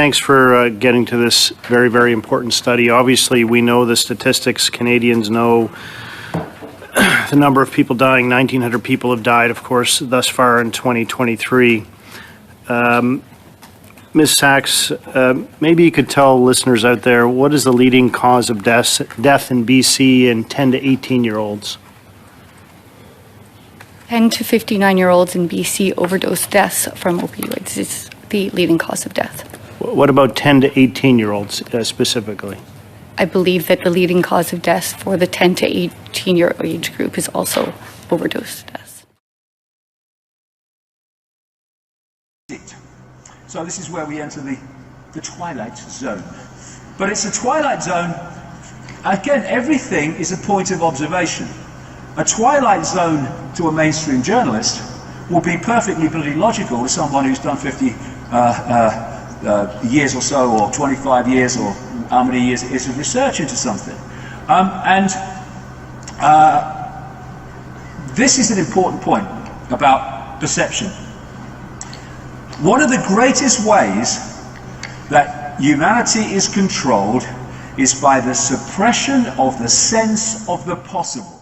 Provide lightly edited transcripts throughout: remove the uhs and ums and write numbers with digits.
thanks for getting to this very, very important study. Obviously, we know the statistics. Canadians know the number of people dying. 1,900 people have died, of course, thus far in 2023. Ms. Sachs, maybe you could tell listeners out there, what is the leading cause of death in BC in 10 to 18-year-olds? 10 to 59-year-olds in BC overdose deaths from opioids is the leading cause of death. What about 10 to 18-year-olds specifically? I believe that the leading cause of death for the 10 to 18-year age group is also overdose deaths. So this is where we enter the twilight zone. But it's a twilight zone, again, everything is a point of observation. A twilight zone to a mainstream journalist will be perfectly bloody logical to someone who's done 50 years or so, or 25 years, or how many years it is of research into something. This is an important point about perception. One of the greatest ways that humanity is controlled is by the suppression of the sense of the possible.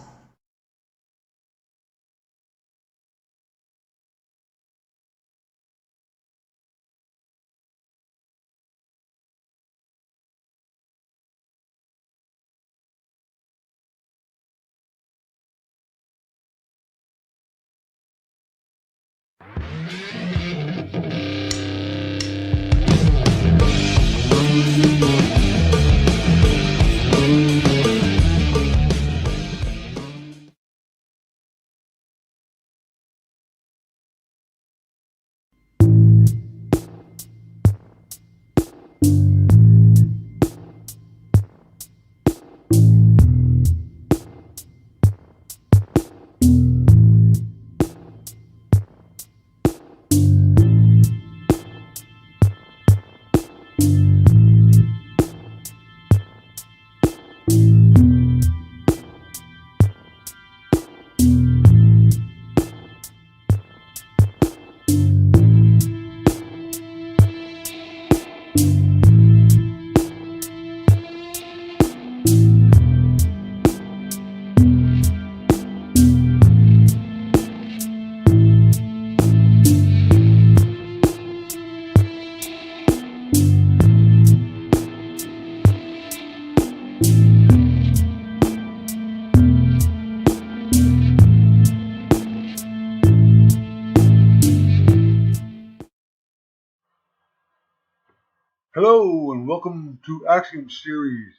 Hello and welcome to Axiom series,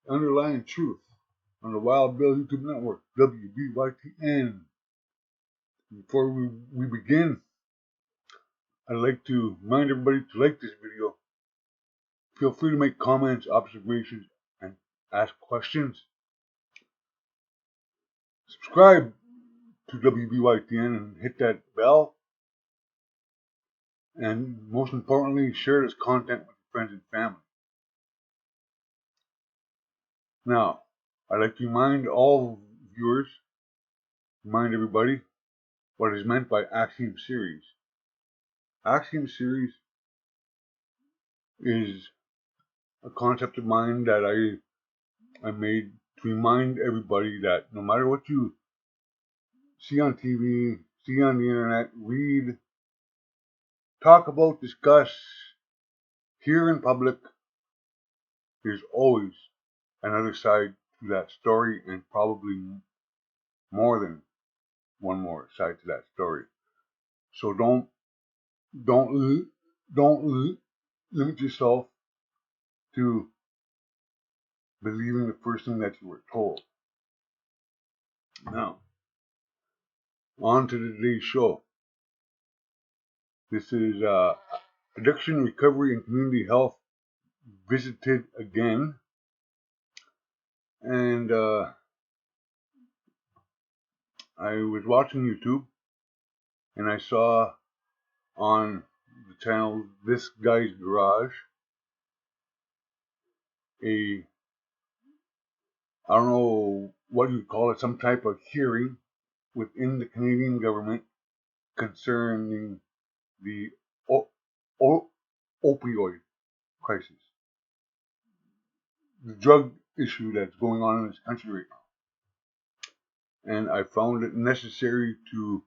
Underlying Truth, on the Wild Bill YouTube network, WBYTN. Before we begin, I'd like to remind everybody to like this video. Feel free to make comments, observations, and ask questions. Subscribe to WBYTN and hit that bell. And most importantly, share this content with friends and family. Now, I'd like to remind all viewers, remind everybody what is meant by Axiom series. Axiom series is a concept of mine that I made to remind everybody that no matter what you see on TV, see on the internet, read, talk about, discuss, hear in public, there's always another side to that story, and probably more than one more side to that story. So don't limit yourself to believing the first thing that you were told. Now, on to today's show. This is Addiction Recovery and Community Health visited again. And I was watching YouTube and I saw on the channel This Guy's Garage I don't know what you call it, some type of hearing within the Canadian government concerning the opioid crisis, the drug issue that's going on in this country right now. And I found it necessary to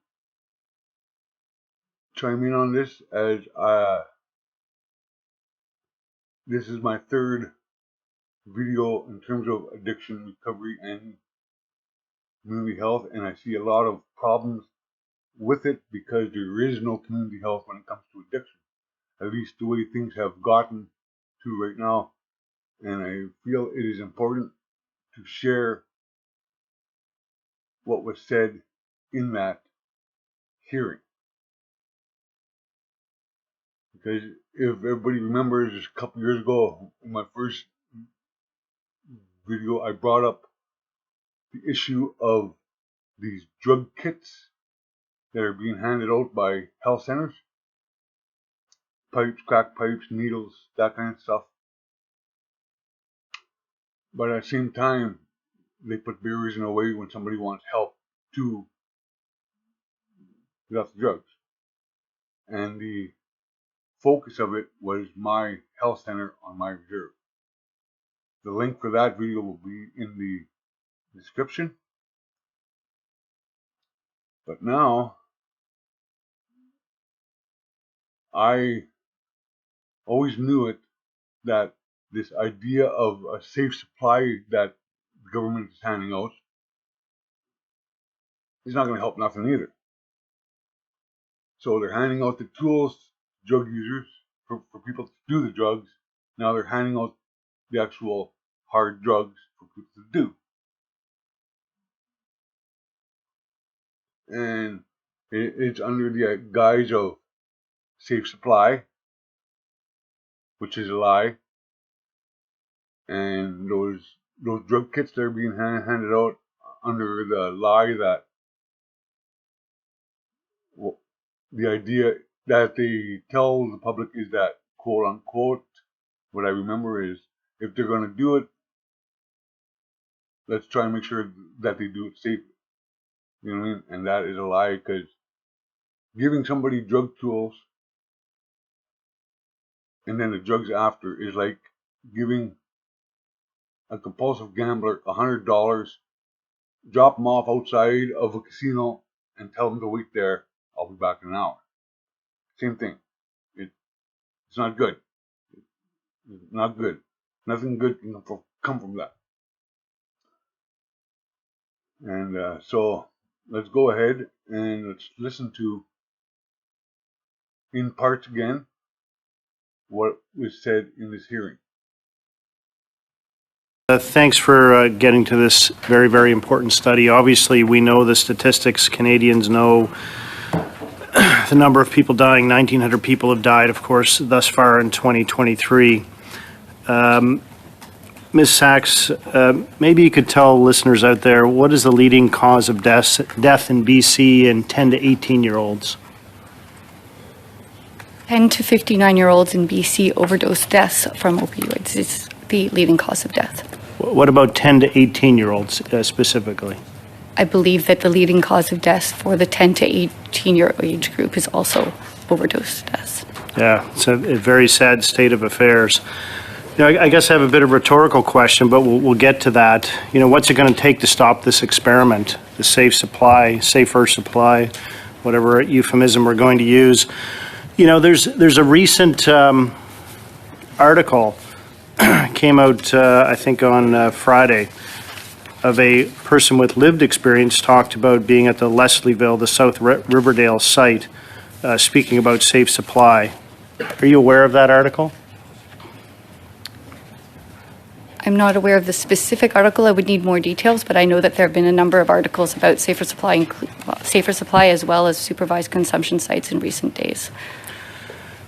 chime in on this, as this is my third video in terms of addiction recovery and community health, and I see a lot of problems with it because there is no community health when it comes to addiction, at least the way things have gotten to right now. And I feel it is important to share what was said in that hearing. Because if everybody remembers, just a couple years ago, in my first video, I brought up the issue of these drug kits that are being handed out by health centers. Pipes, crack pipes, needles, that kind of stuff. But at the same time, they put barriers in the way when somebody wants help to get off the drugs. And the focus of it was my health center on my reserve. The link for that video will be in the description. But now, I always knew it, that this idea of a safe supply that the government is handing out is not going to help nothing either. So they're handing out the tools to drug users for people to do the drugs. Now they're handing out the actual hard drugs for people to do. And it's under the guise of safe supply, which is a lie. And those drug kits that are being handed out under the lie that, well, the idea that they tell the public is that, quote unquote, what I remember is, if they're going to do it, let's try and make sure that they do it safely. You know what I mean? And that is a lie, because giving somebody drug tools and then the drugs after is like giving a compulsive gambler $100, drop them off outside of a casino and tell them to wait there. I'll be back in an hour. Same thing. It's not good. It's not good. Nothing good can come from that. And so let's go ahead and let's listen to, in parts again, what was said in this hearing. Thanks for getting to this very, very important study. Obviously, we know the statistics. Canadians know the number of people dying. 1,900 people have died, of course, thus far in 2023. Ms. Sachs, maybe you could tell listeners out there, what is the leading cause of death in BC in 10 to 18-year-olds? 10 to 59-year-olds in BC overdose deaths from opioids is the leading cause of death. What about 10 to 18-year-olds specifically? I believe that the leading cause of death for the 10 to 18-year age group is also overdose deaths. Yeah, it's a very sad state of affairs. You know, I guess I have a bit of a rhetorical question, but we'll get to that. You know, what's it going to take to stop this experiment, the safer supply, whatever euphemism we're going to use? You know, there's a recent article came out, I think, on Friday, of a person with lived experience talked about being at the Leslieville, the South Riverdale site, speaking about safe supply. Are you aware of that article? I'm not aware of the specific article. I would need more details, but I know that there have been a number of articles about safer supply as well as supervised consumption sites in recent days.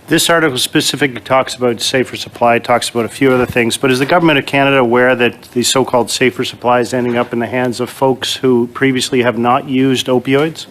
This article specifically talks about safer supply, talks about a few other things, but is the Government of Canada aware that the so-called safer supply is ending up in the hands of folks who previously have not used opioids?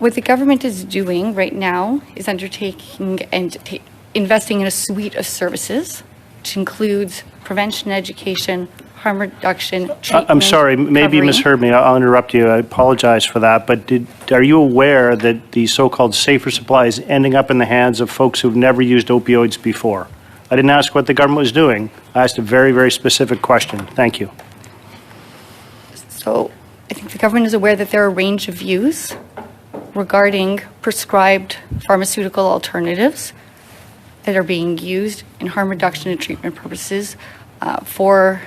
What the government is doing right now is undertaking and investing in a suite of services, which includes prevention education, harm reduction, I'm treatment, sorry, maybe you recovery. misheard me. I'll interrupt you. I apologize for that. But are you aware that the so-called safer supply is ending up in the hands of folks who've never used opioids before? I didn't ask what the government was doing. I asked a very, very specific question. Thank you. So I think the government is aware that there are a range of views regarding prescribed pharmaceutical alternatives that are being used in harm reduction and treatment purposes for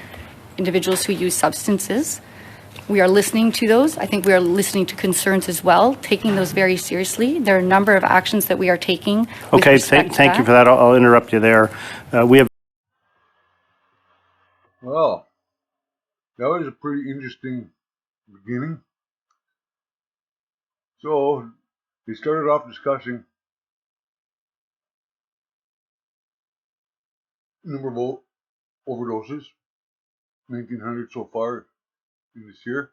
individuals who use substances. We are listening to those. I think we are listening to concerns as well, taking those very seriously. There are a number of actions that we are taking. With Okay, respect to thank you for that. I'll interrupt you there. We have. Well, that was a pretty interesting beginning. So they started off discussing number of overdoses, 1,900 so far in this year.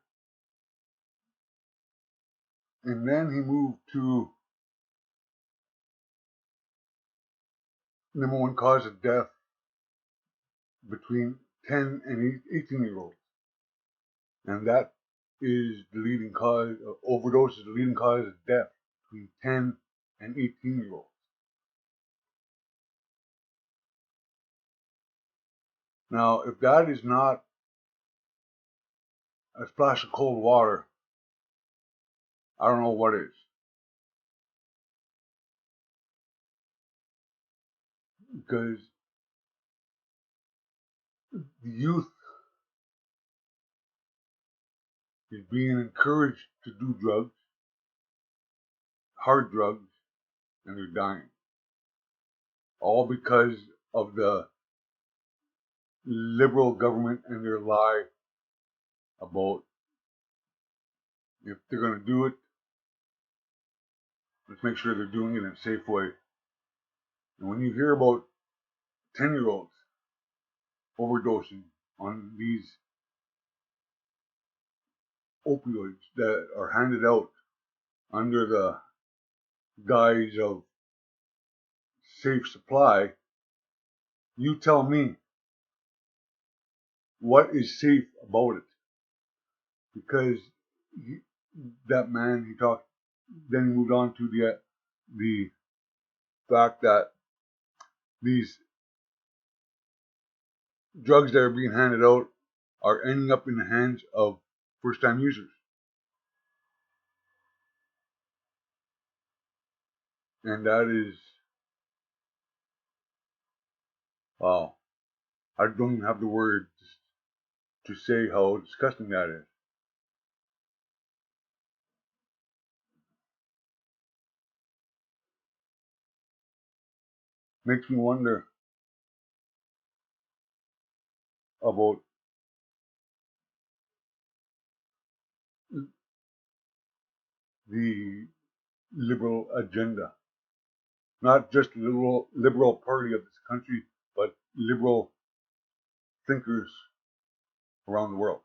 And then he moved to number one cause of death between 10 and 18-year-olds. And that is the leading cause, overdose is the leading cause of death between 10 and 18-year-olds. Now, if that is not a splash of cold water, I don't know what is. Because the youth is being encouraged to do drugs, hard drugs, and they're dying. All because of the liberal government and their lie about if they're going to do it, let's make sure they're doing it in a safe way. And when you hear about 10-year-olds overdosing on these opioids that are handed out under the guise of safe supply, you tell me what is safe about it. Because that man, he talked, then he moved on to the fact that these drugs that are being handed out are ending up in the hands of first-time users. And that is, wow, I don't even have the words to say how disgusting that is. Makes me wonder about the liberal agenda. Not just the liberal party of this country, but liberal thinkers around the world.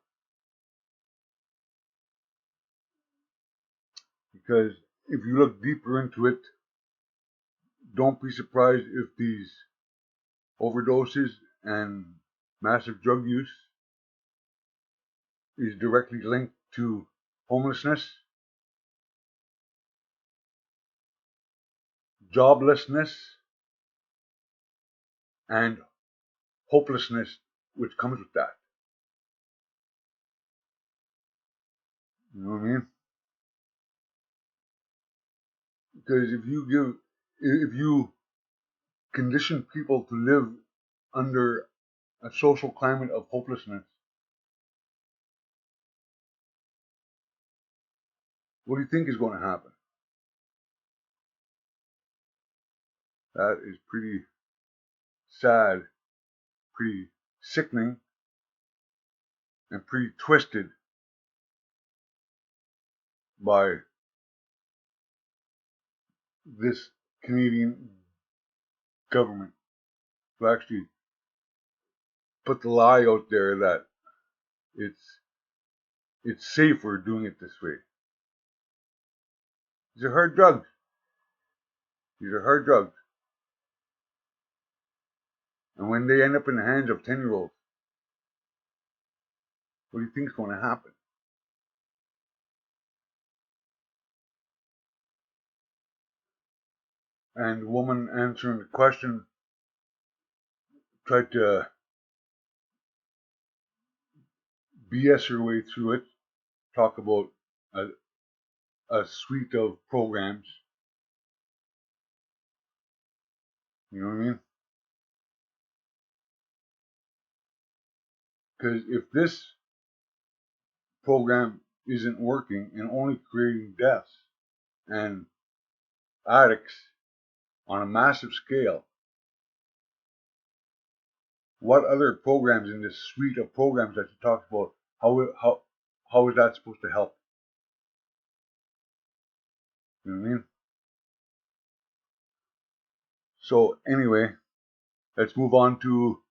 Because if you look deeper into it, don't be surprised if these overdoses and massive drug use is directly linked to homelessness, joblessness, and hopelessness which comes with that. You know what I mean? Because if you condition people to live under a social climate of hopelessness, what do you think is going to happen? That is pretty sad, pretty sickening, and pretty twisted by this Canadian government to actually put the lie out there that it's safer doing it this way. These are hard drugs. These are hard drugs. And when they end up in the hands of 10-year-olds, What do you think is going to happen? And the woman answering the question tried to BS her way through it, talk about a suite of programs. You know what I mean? Because if this program isn't working and only creating deaths and addicts on a massive scale, what other programs in this suite of programs that you talked about, how is that supposed to help? You know what I mean? So anyway, let's move on to.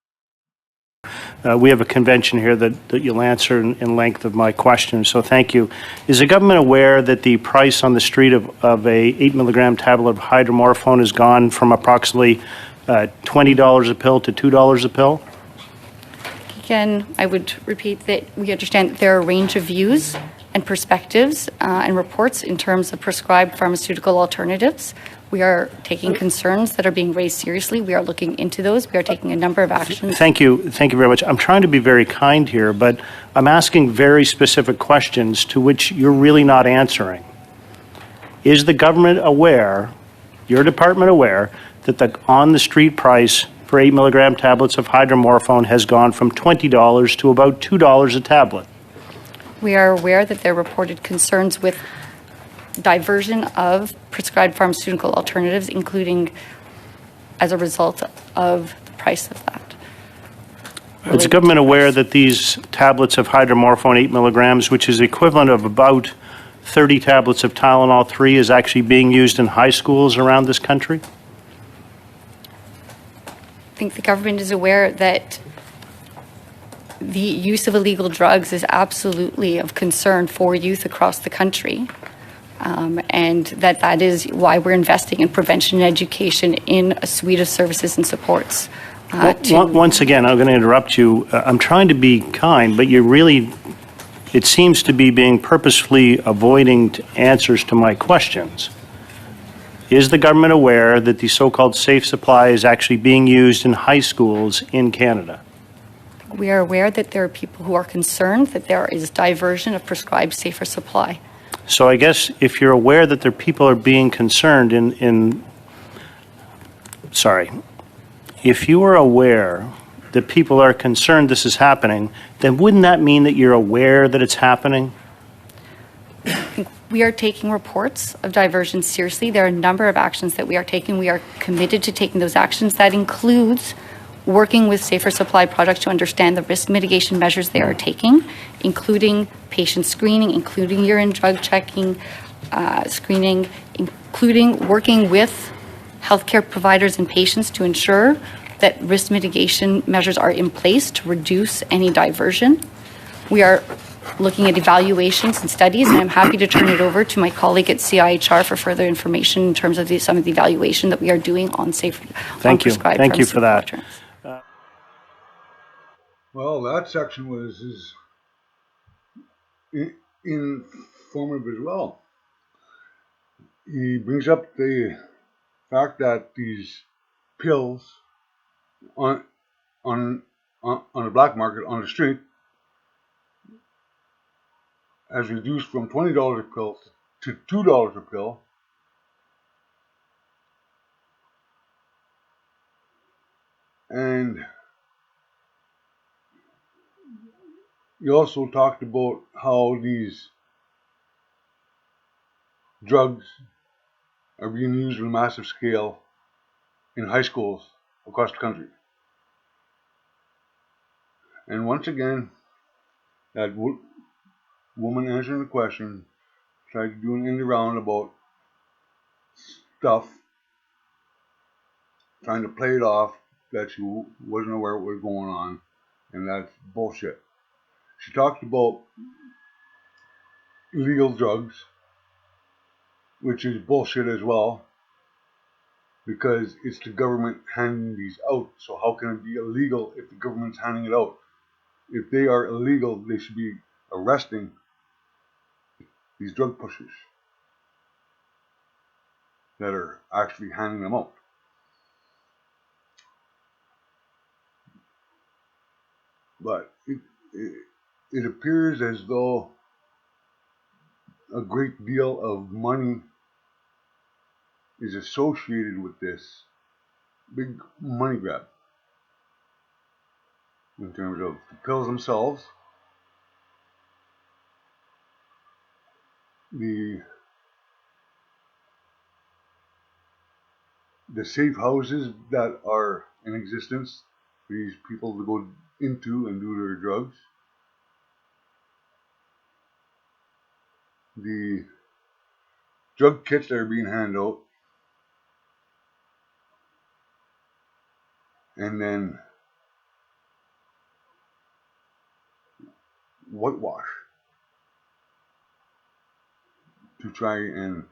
We have a convention here that you'll answer in length of my question, so thank you. Is the government aware that the price on the street of a 8 milligram tablet of hydromorphone has gone from approximately $20 a pill to $2 a pill? Again, I would repeat that we understand that there are a range of views and perspectives and reports in terms of prescribed pharmaceutical alternatives. We are taking concerns that are being raised seriously. We are looking into those. We are taking a number of actions. Thank you. Thank you very much. I'm trying to be very kind here, but I'm asking very specific questions to which you're really not answering. Is the government aware, your department aware, that the on-the-street price for 8 milligram tablets of hydromorphone has gone from $20 to about $2 a tablet? We are aware that there are reported concerns with diversion of prescribed pharmaceutical alternatives, including as a result of the price of that. Is the government aware that these tablets of hydromorphone 8 milligrams, which is equivalent of about 30 tablets of Tylenol 3, is actually being used in high schools around this country? I think the government is aware that the use of illegal drugs is absolutely of concern for youth across the country. And that is why we're investing in prevention and education in a suite of services and supports. Once again, I'm going to interrupt you. I'm trying to be kind, but it seems to be being purposefully avoiding answers to my questions. Is the government aware that the so-called safe supply is actually being used in high schools in Canada? We are aware that there are people who are concerned that there is diversion of prescribed safer supply. So I guess if you're aware that there people are being concerned if you are aware that people are concerned this is happening, then wouldn't that mean that you're aware that it's happening? We are taking reports of diversion seriously. There are a number of actions that we are taking. We are committed to taking those actions. That includes working with Safer Supply Products to understand the risk mitigation measures they are taking, including patient screening, including urine drug checking, screening, including working with healthcare providers and patients to ensure that risk mitigation measures are in place to reduce any diversion. We are looking at evaluations and studies, and I'm happy to turn it over to my colleague at CIHR for further information in terms of some of the evaluation that we are doing on Thank you. Thank you for that. Well, that section was informative as well. He brings up the fact that these pills on the black market on the street has reduced from $20 a pill to $2 a pill. And you also talked about how these drugs are being used on a massive scale in high schools across the country. And once again, that woman answering the question tried to do an end around about stuff, trying to play it off that she wasn't aware what was going on, and that's bullshit. She talked about illegal drugs, which is bullshit as well, because it's the government handing these out. So how can it be illegal if the government's handing it out? If they are illegal, they should be arresting these drug pushers that are actually handing them out. But it appears as though a great deal of money is associated with this big money grab in terms of the pills themselves, the safe houses that are in existence for these people to go into and do their drugs, the drug kits that are being handed out, and then whitewash to try and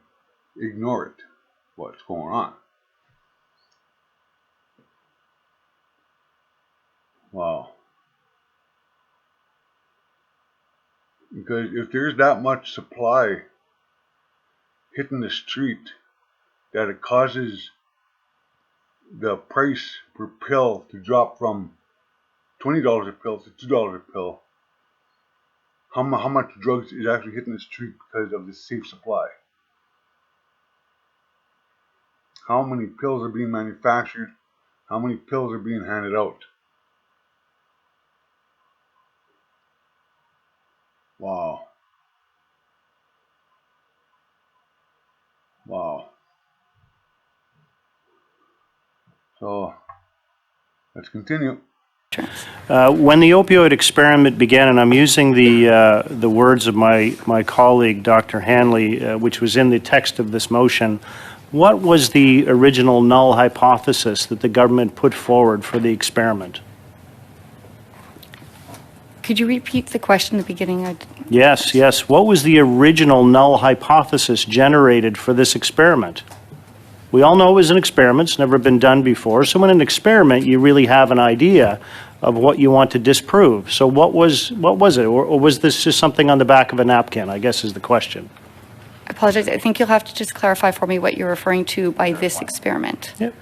ignore it, what's going on. Wow. Because if there's that much supply hitting the street that it causes the price per pill to drop from $20 a pill to $2 a pill, how much drugs is actually hitting the street because of the safe supply? How many pills are being manufactured? How many pills are being handed out? Wow. Wow. So, let's continue. When the opioid experiment began, and I'm using the words of my colleague, Dr. Hanley, which was in the text of this motion, what was the original null hypothesis that the government put forward for the experiment? Could you repeat the question at the beginning? Yes. What was the original null hypothesis generated for this experiment? We all know it was an experiment. It's never been done before. So in an experiment, you really have an idea of what you want to disprove. So what was it? Or was this just something on the back of a napkin, I guess is the question. I apologize. I think you'll have to just clarify for me what you're referring to by this experiment. Yep.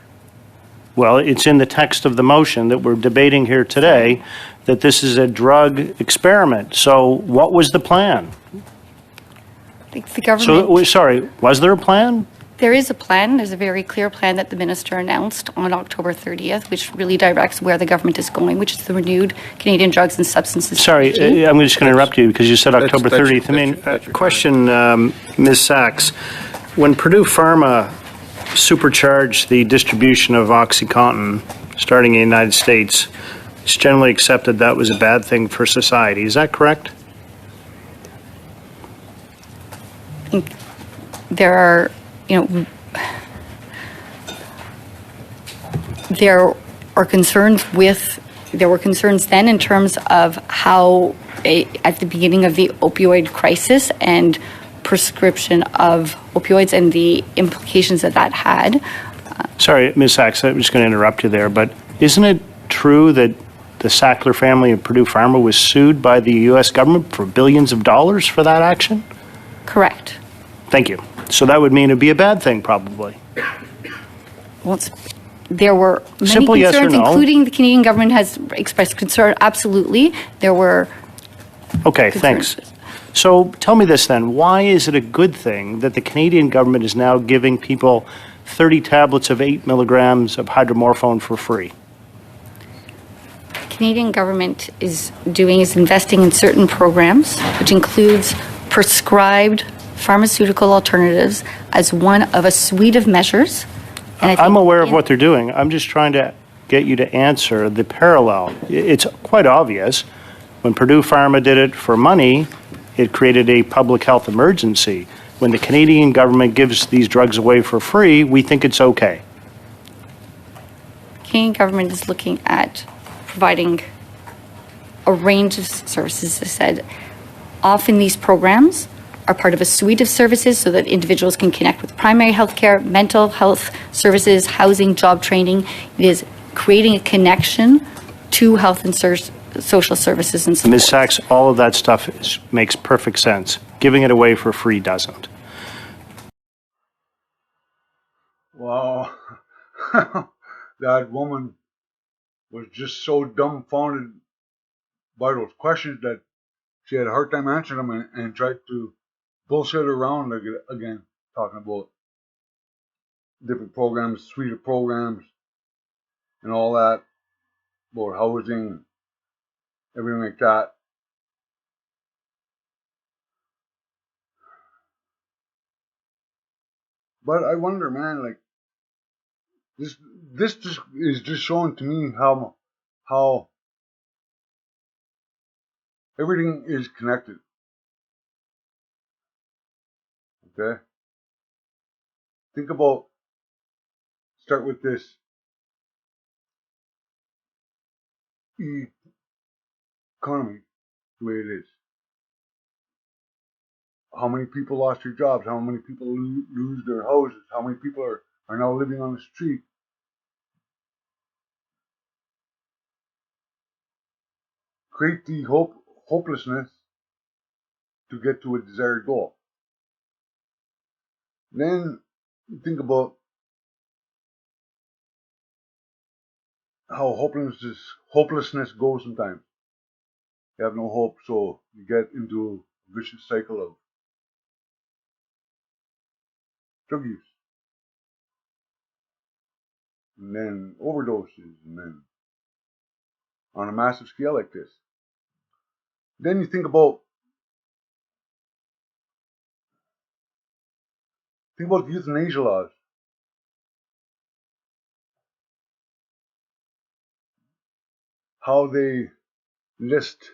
Well, it's in the text of the motion that we're debating here today that this is a drug experiment. So what was the plan? I think the government... So, sorry, was there a plan? There is a plan. There's a very clear plan that the minister announced on October 30th, which really directs where the government is going, which is the renewed Canadian Drugs and Substances Sorry, strategy. I'm just going to interrupt you because you said October 30th. I mean, question, Ms. Sachs. When Purdue Pharma supercharged the distribution of OxyContin starting in the United States, it's generally accepted that was a bad thing for society. Is that correct? I think there are, there were concerns then in terms of how, at the beginning of the opioid crisis and prescription of opioids and the implications that had. Sorry, Ms. Sachs, I'm just going to interrupt you there, but isn't it true that the Sackler family of Purdue Pharma was sued by the U.S. government for billions of dollars for that action? Correct. Thank you. So that would mean it'd be a bad thing, probably. Well, there were many Simple concerns, yes or no. including the Canadian government has expressed concern. Absolutely. There were Okay, concerns. thanks. So tell me this then. Why is it a good thing that the Canadian government is now giving people 30 tablets of 8 milligrams of hydromorphone for free? The Canadian government is investing in certain programs, which includes prescribed pharmaceutical alternatives as one of a suite of measures. And I'm aware of what they're doing. I'm just trying to get you to answer the parallel. It's quite obvious. When Purdue Pharma did it for money, it created a public health emergency. When the Canadian government gives these drugs away for free, we think it's okay. The Canadian government is looking at providing a range of services. As I said, often these programs are part of a suite of services so that individuals can connect with primary health care, mental health services, housing, job training. It is creating a connection to health and social services and support. Ms. Sachs, all of that stuff makes perfect sense. Giving it away for free doesn't. Wow. That woman was just so dumbfounded by those questions that she had a hard time answering them and tried to bullshit around again, talking about different programs, suite of programs, and all that, about housing, everything like that. But I wonder, man, like this just is just showing to me how everything is connected. Okay? Think about, start with this economy, the way it is. How many people lost their jobs? How many people lose their houses? How many people are now living on the street? Create the hopelessness to get to a desired goal. Then think about how hopelessness goes sometimes. You have no hope, so you get into a vicious cycle of drug use, and then overdoses, and then on a massive scale like this. Then you think about the euthanasia laws. How they list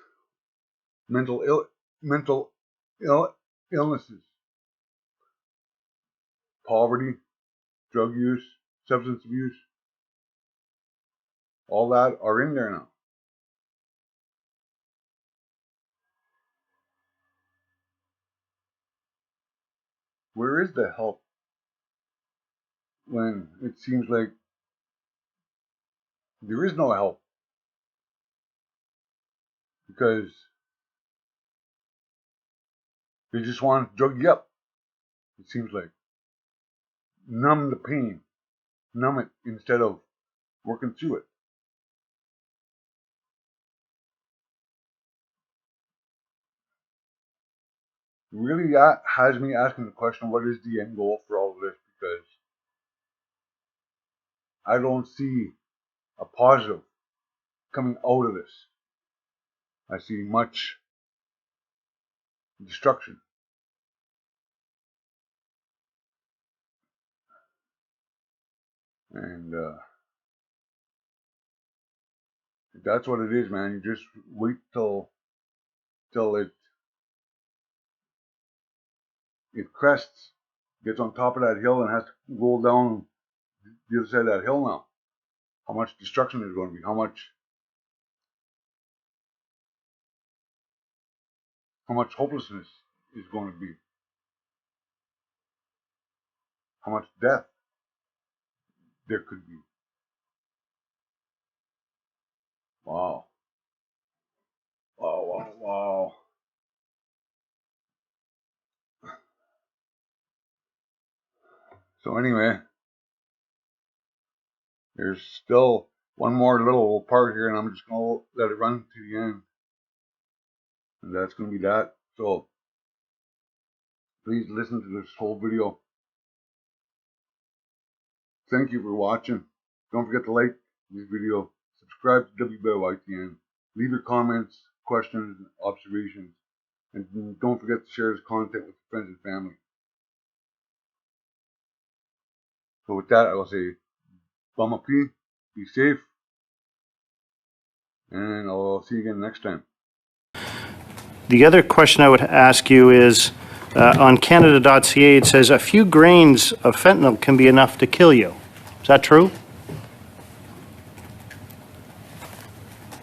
mental illnesses, poverty, drug use, substance abuse, all that are in there now. Where is the help when it seems like there is no help? Because they just want to drug you up, it seems like. Numb the pain, numb it instead of working through it. It really has me asking the question, what is the end goal for all of this? Because I don't see a positive coming out of this. I see much destruction. And that's what it is, man. You just wait till it crests, gets on top of that hill, and has to roll down the other side of that hill now. How much destruction is going to be? How much hopelessness is going to be? How much death there could be? Wow. Wow, wow, wow. So anyway, there's still one more little part here, and I'm just going to let it run to the end. And that's going to be that. So please listen to this whole video. Thank you for watching. Don't forget to like this video, subscribe to WBYTN, leave your comments, questions, and observations, and don't forget to share this content with your friends and family. So with that, I will say, Bama P, be safe, and I'll see you again next time. The other question I would ask you is, on Canada.ca, it says a few grains of fentanyl can be enough to kill you. Is that true?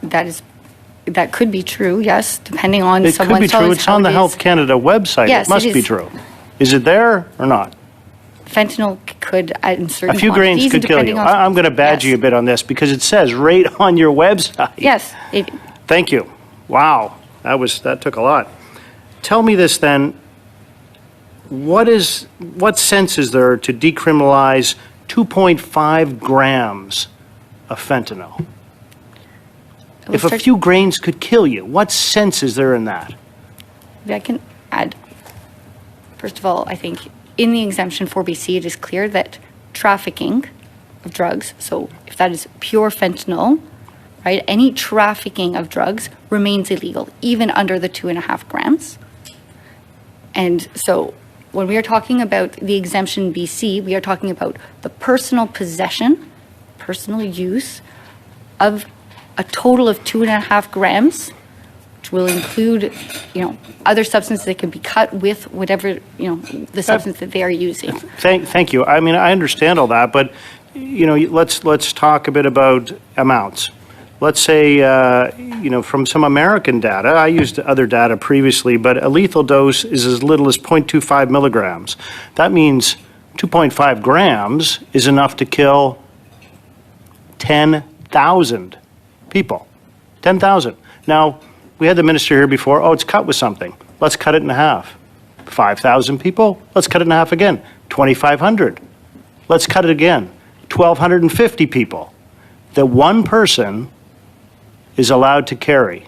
That could be true, yes, depending on It could be true. It's on the Health Canada website. Yes, it must it be is. true. Is it there or not? Fentanyl could, in certain A few grains quantities, could kill you. depending on- I'm going to badge Yes. you a bit on this because it says right on your website. Yes, Thank you. Wow, that took a lot. Tell me this then, what sense is there to decriminalize 2.5 grams of fentanyl? If a few grains could kill you, what sense is there in that? I can add, first of all, I think in the exemption for BC, it is clear that trafficking of drugs, so if that is pure fentanyl, right, any trafficking of drugs remains illegal, even under the 2.5 grams. And so when we are talking about the exemption in BC, we are talking about the personal possession, personal use of a total of 2.5 grams, which will include, other substances that can be cut with whatever, the substance that they are using. Thank you. I mean, I understand all that, but, let's talk a bit about amounts. Let's say, from some American data, I used other data previously, but a lethal dose is as little as 0.25 milligrams. That means 2.5 grams is enough to kill 10,000 people. 10,000. Now, we had the minister here before, it's cut with something. Let's cut it in half. 5,000 people, let's cut it in half again. 2,500. Let's cut it again. 1,250 people. The one person is allowed to carry.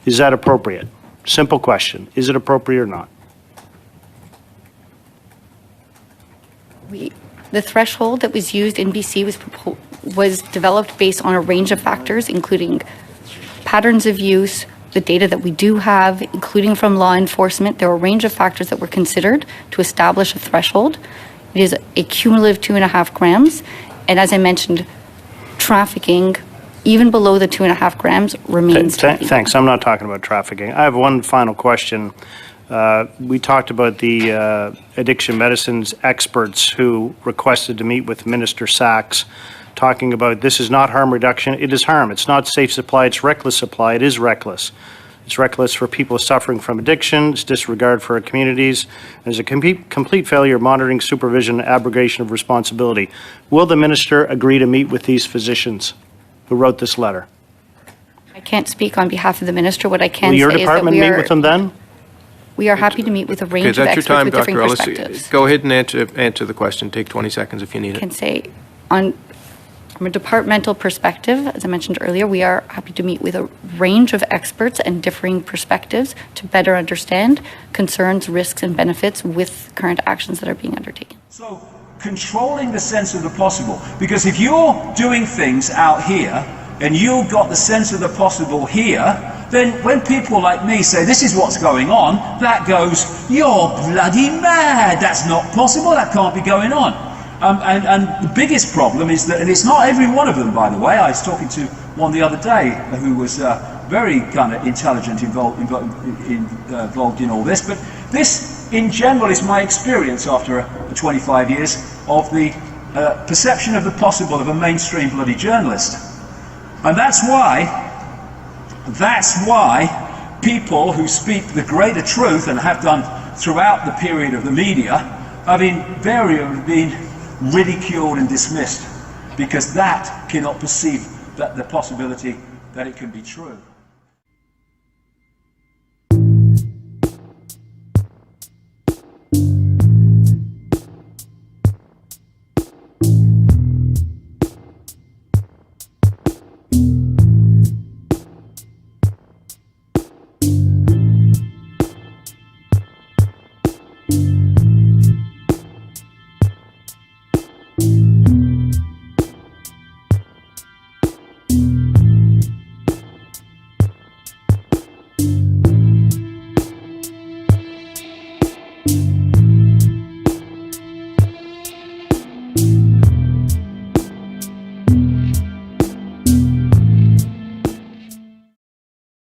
Is that appropriate? Simple question. Is it appropriate or not? The threshold that was used in BC was developed based on a range of factors, including patterns of use, the data that we do have, including from law enforcement. There were a range of factors that were considered to establish a threshold. It is a cumulative 2.5 grams. And as I mentioned, trafficking, even below the 2.5 grams, remains illegal. Thanks. I'm not talking about trafficking. I have one final question. We talked about the addiction medicines experts who requested to meet with Minister Sachs, talking about this is not harm reduction, it is harm. It's not safe supply, it's reckless supply. It is reckless. It's reckless for people suffering from addiction. It's disregard for our communities. There's a complete failure of monitoring, supervision, and abrogation of responsibility. Will the minister agree to meet with these physicians who wrote this letter? I can't speak on behalf of the minister. What I can Will your say is that department meet with them then? we are happy to meet with a range of that's your experts time, with Dr. different Ellis. perspectives. Go ahead and answer the question. Take 20 seconds if you need I it. can say from a departmental perspective, as I mentioned earlier, we are happy to meet with a range of experts and differing perspectives to better understand concerns, risks, and benefits with current actions that are being undertaken. So, controlling the sense of the possible, because if you're doing things out here and you've got the sense of the possible here, then when people like me say this is what's going on, that goes, you're bloody mad, that's not possible, that can't be going on. And the biggest problem is that, and it's not every one of them, by the way. I was talking to one the other day who was very kind of intelligent, involved in all this. But this, in general, is my experience after 25 years of the perception of the possible of a mainstream bloody journalist. And that's why people who speak the greater truth and have done throughout the period of the media have invariably been ridiculed and dismissed, because that cannot perceive that the possibility that it can be true.